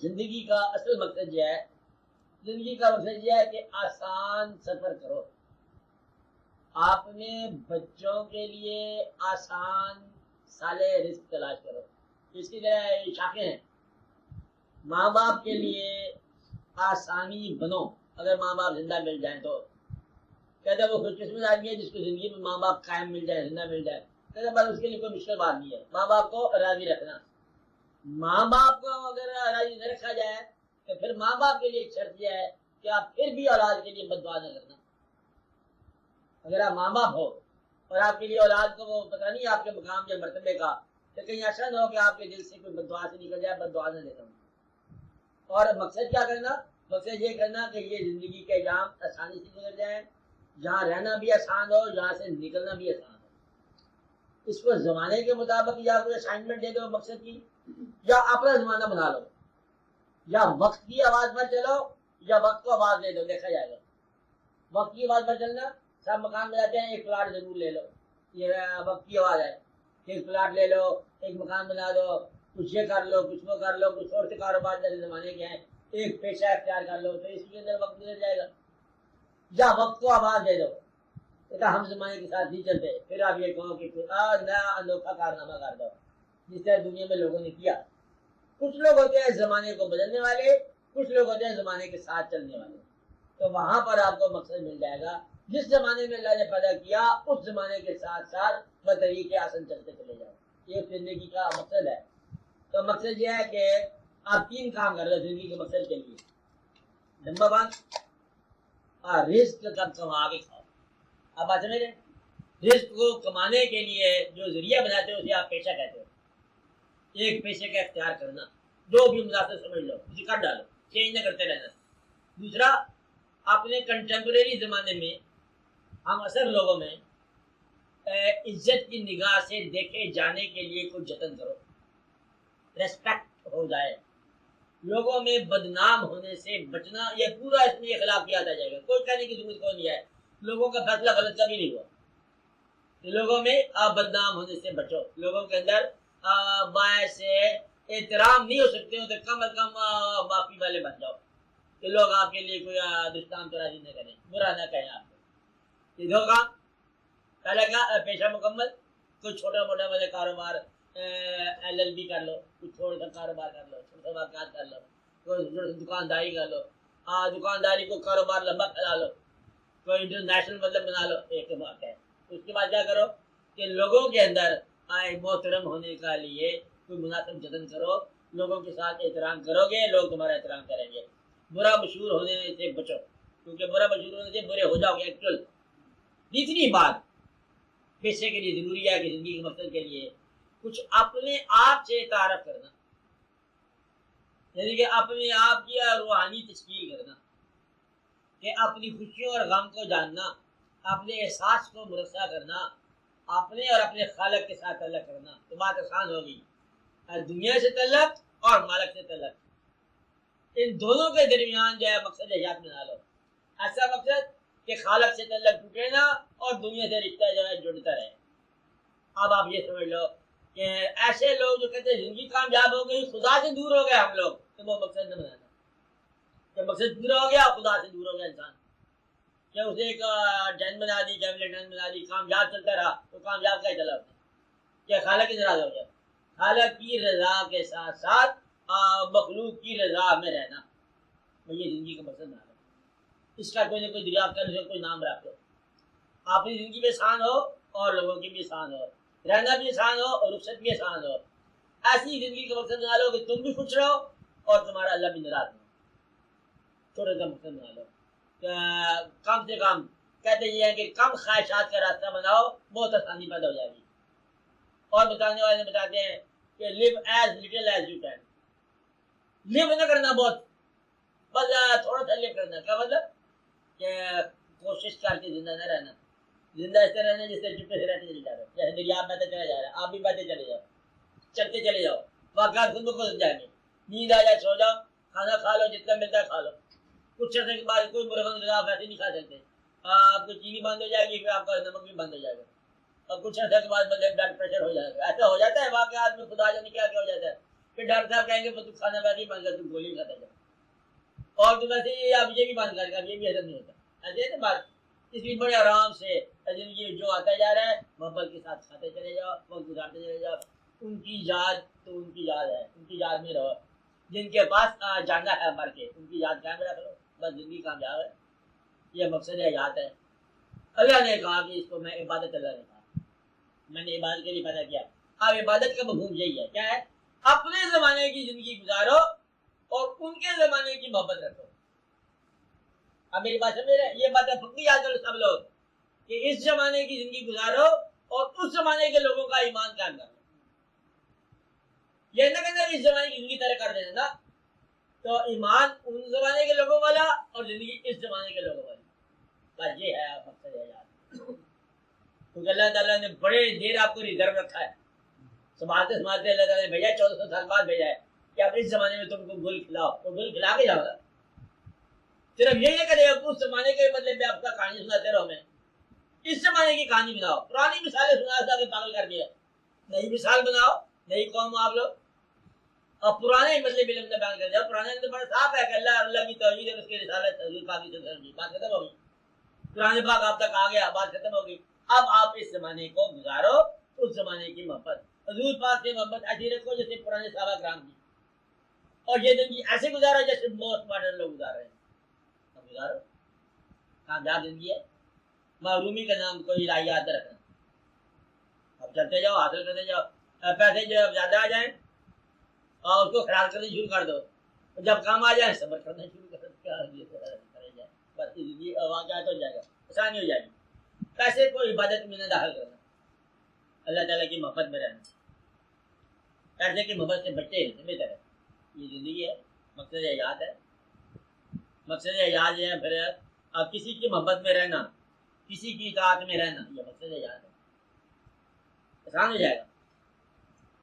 زندگی کا اصل مقصد یہ ہے، زندگی کا مقصد یہ ہے کہ آسان سفر کرو. آپ نے بچوں کے لیے آسان سالے رزق تلاش کرو. اس کی شاخیں ہیں. ماں باپ کے لیے آسانی بنو. اگر ماں باپ زندہ مل جائیں تو کہتے ہیں وہ خوش قسمت آدمی ہے جس کو زندگی میں ماں باپ قائم مل جائے، زندہ مل جائے. کہتے ہیں بس اس کے لیے کوئی مشکل بات نہیں ہے ماں باپ کو راضی رکھنا. ماں باپ کو اگر راضی نہ رکھا جائے تو پھر ماں باپ کے لیے ایک شرط یہ ہے کہ آپ پھر بھی اولاد کے لیے بد دعا نہ کرنا. اگر آپ ماں باپ ہو اور آپ کے لیے اولاد کو وہ پتہ نہیں آپ کے مقام یا مرتبے کا، تو کہیں ایسا نہ ہو کہ آپ کے دل سے کوئی بد دعا سے نکل جائے، بد دعا نہ دیتا ہوں. اور مقصد کیا کرنا؟ مقصد یہ کرنا کہ یہ زندگی کے ایام آسانی سے گزر جائیں، جہاں رہنا بھی آسان ہو، یہاں سے نکلنا بھی آسان ہو. اس کو زمانے کے مطابق یا کوئی اسائنمنٹ دے دو مقصد کی، یا اپنا زمانہ بنا لو، یا وقت کی آواز پر چلو یا وقت کو آواز دے دو، دیکھا جائے گا. وقت کی آواز پر چلنا، سب مکان بناتے ہیں ایک پلاٹ ضرور لے لو، یہ وقت کی آواز ہے. ایک پلاٹ لے لو، ایک مکان بنا دو، کچھ یہ کر لو، کچھ وہ کر لو، کچھ اور سے کاروبار جیسے زمانے کے ہیں، ایک پیشہ اختیار کر لو، تو اس کے اندر وقت گزر جائے گا. یا وقت کو آواز دے دو کہ ہم زمانے کے ساتھ نہیں چلتے، پھر آپ یہ کہو کہ نیا انوکھا کارنامہ کر دو جس طرح دنیا میں لوگوں نے کیا. کچھ لوگ ہوتے ہیں زمانے کو بدلنے والے، کچھ لوگ ہوتے ہیں زمانے کے ساتھ چلنے والے. تو وہاں پر آپ کو مقصد مل جائے گا. جس زمانے میں اللہ نے پیدا کیا اس زمانے کے ساتھ ساتھ بطریقے آسن چلتے چلے جاؤ. یہ زندگی کا مقصد ہے. تو مقصد یہ ہے کہ آپ 3 کام کر رہے زندگی کے مقصد کے لیے. نمبر 1، رزق کب کما کے کھاؤ. آپ بات سمجھ رہے ہیں؟ رزق کو کمانے کے لیے جو ذریعہ بناتے ہو اسے آپ پیشہ کہتے ہو. ایک پیشے کا اختیار کرنا، جو بھی مناسب سمجھ لو اسے کر ڈالو، چینج نہ کرتے رہنا. دوسرا، اپنے کنٹمپریری زمانے میں ہم اثر لوگوں میں عزت کی نگاہ سے دیکھے جانے کے لیے کچھ جتن کرو، ریسپیکٹ ہو جائے. لوگوں میں بدنام ہونے سے بچنا، یہ پورا اس میں اخلاق کیا جائے گا. کوئی کہنے کی ضرورت کوئی نہیں ہے، لوگوں کا فیصلہ غلط کبھی نہیں ہوا. لوگوں میں بدنام ہونے سے بچو. لوگوں کے اندر باعث احترام نہیں ہو سکتے ہو تو کم از کم معافی والے بن جاؤ کہ لوگ آپ کے لیے کوئی دشتان ترازی نہ کریں، برا نہ کہیں آپ کو. یہ 2 کام. پہلے کا پیشہ مکمل، کوئی چھوٹا موٹا والے کاروبار LLB کر لو، کچھ چھوٹا سا کاروبار کر لو، چھوٹا واقعات کر لو، کوئی دکانداری کر لو. دکانداری کو کاروبار لمبا پھیلا لو، کوئی انٹرنیشنل مطلب بنا لو. ایک بات ہے. اس کے بعد کیا کرو کہ لوگوں کے اندر محترم ہونے کا لیے کوئی مناسب جتن کرو. لوگوں کے ساتھ احترام کرو گے، لوگ تمہارا احترام کریں گے. برا مشہور ہونے سے بچو، کیونکہ برا مشہور ہونے سے برے ہو جاؤ گے ایکچوئل. تیسری بات پیشے کے لیے ضروری ہے کہ زندگی کے مقصد کے لیے کچھ اپنے آپ سے تعارف کرنا، یعنی کہ اپنے آپ کی روحانی تشکیل کرنا، کہ اپنی خوشیوں اور غم کو جاننا، اپنے احساس کو مرصع کرنا، اپنے اور اپنے خالق کے ساتھ تعلق کرنا. تو بات آسان ہوگی. دنیا سے تعلق اور مالک سے تعلق، ان دونوں کے درمیان جو ہے مقصد حیات بنا لو. ایسا مقصد کہ خالق سے تعلق ٹوٹے نہ اور دنیا سے رشتہ جو ہے جڑتا رہے. اب آپ یہ سمجھ لو کہ ایسے لوگ جو کہتے ہیں زندگی کامیاب ہو گئی، خدا سے دور ہو گئے ہم لوگ، تو وہ مقصد نہ بنانا. جب مقصد پورا ہو گیا خدا سے دور ہو گیا انسان. کیا اسے ایک ڈین بنا دی، فیملی ڈین بنا دی، کامیاب چلتا رہا تو کامیاب کا ہی چلا ہوتا. کیا خالق کی ناراض ہو گیا؟ خالق کی رضا کے ساتھ ساتھ مخلوق کی رضا میں رہنا، یہ زندگی کا مقصد نہ ہے. اس کا کوئی نہ کوئی دریافت کرنے سے کوئی نام رکھ دو. اپنی زندگی بھی آسان ہو اور لوگوں کی بھی آسان ہو، رہنا بھی آسان ہو اور رخصت بھی آسان ہو. ایسی زندگی کا مقصد بنا لو کہ تم بھی خوش رہو اور تمہارا اللہ بھی ناراض ہو. چھوٹے سا مقصد بنا لو. کم سے کم کہتے یہ ہے کہ کم خواہشات کا راستہ بناؤ، بہت آسانی پیدا ہو جائے گی. اور بتانے والے بتاتے ہیں کہ live as little as you can. لیو نہ کرنا بہت، بس تھوڑا سا لیو کرنا. کیا مطلب؟ کہ کوشش کر کے زندہ نہ رہنا. زندہ اس طرح رہنا جس سے چپے سے رہتے چلے جا رہے، جیسے دریا بہتے چلا جا رہا ہے، آپ بھی بہتے چلے جاؤ، چلتے چلے جاؤ. واقعات خود بخود ہو جائیں گے. نیند آ جائے سو جاؤ، کھانا کھا لو، جتنا ملتا ہے کھا لو. کچھ عرصے کے بعد کوئی مرغن غذا آپ ایسے نہیں کھا سکتے. آپ کو چینی بند ہو جائے گی، پھر آپ کا نمک بھی بند ہو جائے گا، اور کچھ عرصے کے بعد بلڈ پریشر ہو جائے گا. ایسا ہو جاتا ہے واقعات میں، خدا جانے کیا ہو جاتا ہے. پھر ڈاکٹر صاحب کہیں گے تو کھانا باقی بند کر، تم گولی کھاتا جاؤ، اور تم ایسے ہی اب یہ بھی بند کر گا، یہ بھی ہضم نہیں ہوتا، ایسے ہے نا بات۔ اس لیے بڑے آرام سے زندگی جو آتا جا رہا ہے محبت کے ساتھ کھاتے چلے جاؤ، وقت گزارتے چلے جاؤ۔ ان کی یاد تو ان کی یاد ہے، ان کی یاد میں رہو، جن کے پاس جانا ہے مر کے ان کی یاد قائم رکھ لو، بس زندگی کامیاب ہے۔ یہ مقصد حیات ہے۔ اللہ نے کہا کہ اس کو میں عبادت، اللہ نے کہا میں نے عبادت کے لیے پیدا کیا۔ اب عبادت کا مفہوم یہی ہے، کیا ہے؟ اپنے زمانے کی زندگی گزارو اور ان کے زمانے کی محبت رکھو۔ اب میری بات سمجھ رہے ہیں؟ یہ بات پکی یاد کرو سب لوگ کہ اس زمانے کی زندگی گزارو اور اس زمانے کے لوگوں کا ایمان قائم کرو۔ یہ نہ کہنا اس زمانے کی زندگی طرح کر دینا نا، تو ایمان ان زمانے کے لوگوں والا اور زندگی اس زمانے کے لوگوں والی، بس یہ ہے مقصد ہے یاد۔ کیونکہ اللہ تعالیٰ نے بڑے دیر آپ کو ریزرو رکھا ہے، سنبھالتے سنبھالتے اللہ تعالیٰ نے بھیجا ہے، 1400 سال بعد بھیجا ہے کہ اب اس زمانے میں تم کو گل کھلاؤ، تو گل کھلا کے جاؤ گا۔ صرف یہ نہیں کرے گا اس زمانے کے مطلب میں آپ کا کہانی سناتے رہو، میں اس زمانے کی کہانی بناؤ، پرانی مثالیں سنا کے پاگل کر دیا، نئی مثال بناؤ، نئی قوم آپ لوگ، اور پرانے مطلب علم سے بیان کر دیا۔ پرانے علم بڑا صاف ہے کہ اللہ کی توحید ہے، اس کی رسالت حضور پاک کی سنت، بات ختم ہو گئی، قرآن پاک آپ تک آ گیا، بات ختم ہو گئی۔ اب آپ اس زمانے کو گزارو، اس زمانے کی محبت، حضور پاک سے محبت ایسی رکھو جیسے پرانے صحابہ کرام کی، اور یہ زندگی ایسے گزارو جیسے موسٹ ماڈرن لوگ گزار رہے ہیں، گزارو، کامیاب زندگی ہے۔ معرومی کا نام کوئی یاد رکھنا، اب چلتے جاؤ، حاصل کرتے جاؤ، پیسے جو زیادہ آ جائیں اور اس کو خیال کرنا شروع کر دو، جب کام آ جائے صبر کرنا شروع کر دو، کیا کرے جائے، بس زندگی واقعات ہو جائے گا، آسانی ہو جائے گی۔ پیسے کو عبادت میں نہ داخل کرنا، اللہ تعالیٰ کی محبت میں رہنا، پیسے کی محبت سے بچتے رہتے بہتر ہے۔ یہ زندگی ہے، مقصد حیات ہے، مقصد حیات یہ ہے پھر اب کسی کی محبت میں رہنا، کسی کی اطاعت میں رہنا، یہ مقصد حیات ہے، آسان ہو جائے گا۔